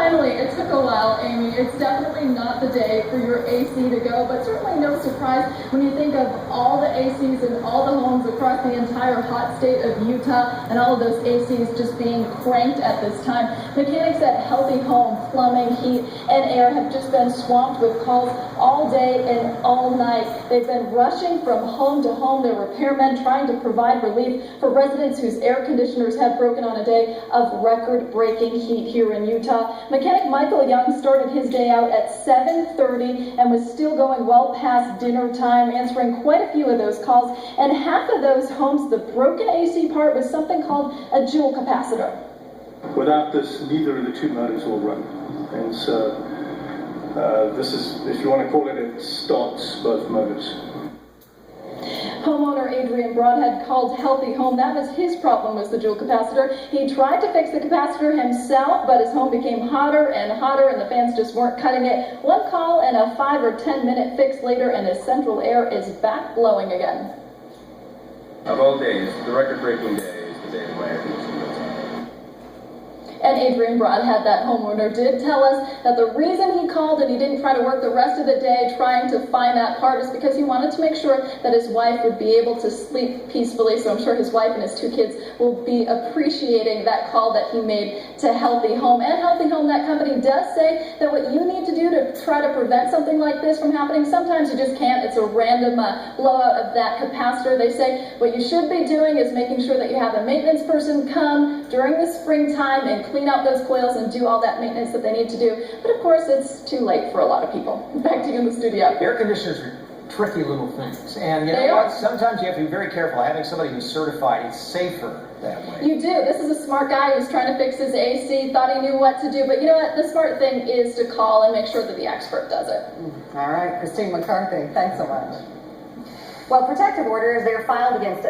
Finally, it took a while, Amy. It's definitely not the day for your AC to go, but certainly no surprise when you think of all the ACs in all the homes across the entire hot state of Utah and all of those ACs just being cranked at this time. Mechanics at Healthy Home Plumbing, Heat, and Air have just been swamped with calls all day and all night. They've been rushing from home to home. They're repairmen trying to provide relief for residents whose air conditioners have broken on a day of record-breaking heat here in Utah. Mechanic Michael Young started his day out at 7:30 and was still going well past dinner time, answering quite a few of those calls. And half of those homes, the broken AC part was something called a dual capacitor. Without this, neither of the two motors will run. And so this is, if you want to call it, it starts both motors. Homeowner Adrian Broadhead called Healthy Home. That was his problem, was the dual capacitor. He tried to fix the capacitor himself, but his home became hotter and hotter and the fans just weren't cutting it. One call and a 5 or 10 minute fix later and his central air is back blowing again. Of all days, the record-breaking day is the day that my air conditioning goes on. And Adrian Broadhead, that homeowner, did tell us that the reason he called and he didn't try to work the rest of the day trying to find that part is because he wanted to make sure that his wife would be able to sleep peacefully. So I'm sure his wife and his 2 kids will be appreciating that call that he made to Healthy Home. And Healthy Home, that company, does say that what you need to do to try to prevent something like this from happening, sometimes you just can't. It's a random blowout of that capacitor. They say what you should be doing is making sure that you have a maintenance person come during the springtime and clean out those coils and do all that maintenance that they need to do. But of course, it's too late for a lot of people. Back to you in the studio. Air conditioners are tricky little things. And you They know are. what? Sometimes you have to be very careful. Having somebody who's certified, it's safer that way. You do. This is a smart guy who's trying to fix his AC, thought he knew what to do. But you know what? The smart thing is to call and make sure that the expert does it. All right, Christine McCarthy, thanks so much. Well, protective orders, they're filed against